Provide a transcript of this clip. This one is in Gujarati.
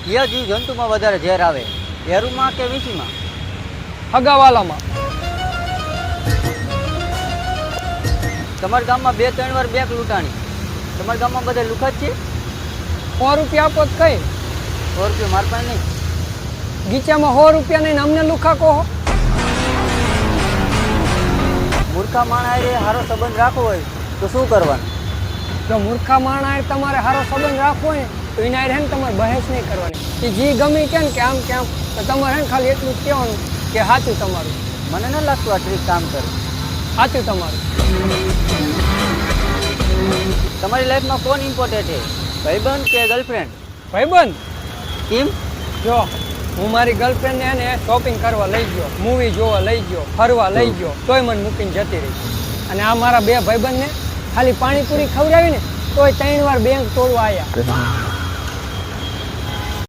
કયા જીવ જંતુમાં વધારે ઝેર આવે, એરુમાં કે વીસીમાં? હગાવાલામાં. તમારા ગામમાં 2-3 વાર બેક લૂંટાણી. તમારા ગામમાં બધા લુખા જ છે? 100 રૂપિયા આપો તો કઈ 100 રૂપિયા માર પાસે નહીં. ગીચામાં 100 રૂપિયા નહીં ને અમને લુખા કહો. મૂર્ખા માણસે સારો સંબંધ રાખવો હોય તો શું કરવાનું? જો મૂર્ખા માણસ તમારે સારો સંબંધ રાખવો હોય ને તો એના હારે ને તમારે બહેસ નહીં કરવાની. એ જી ગમે કે ને કે આમ તો તમારે ખાલી એટલું જ કહેવાનું કે સાચું તમારું. મને ન લાગતું આ ટ્રીક કામ કરે. સાચું તમારું. તમારી લાઈફમાં કોણ ઇમ્પોર્ટન્ટ છે, ભાઈબંધ કે ગર્લફ્રેન્ડ? ભાઈબંધ. કેમ? જો હું મારી ગર્લફ્રેન્ડને એને શોપિંગ કરવા લઈ ગયો, મૂવી જોવા લઈ ગયો, ફરવા લઈ ગયો, તોય મને મૂકીને જતી રહી. અને આ મારા 2 ભાઈબંધને ખાલી પાણીપુરી ખવડાવી ને તોય 3 વાર બેંક તોડવા આવ્યા.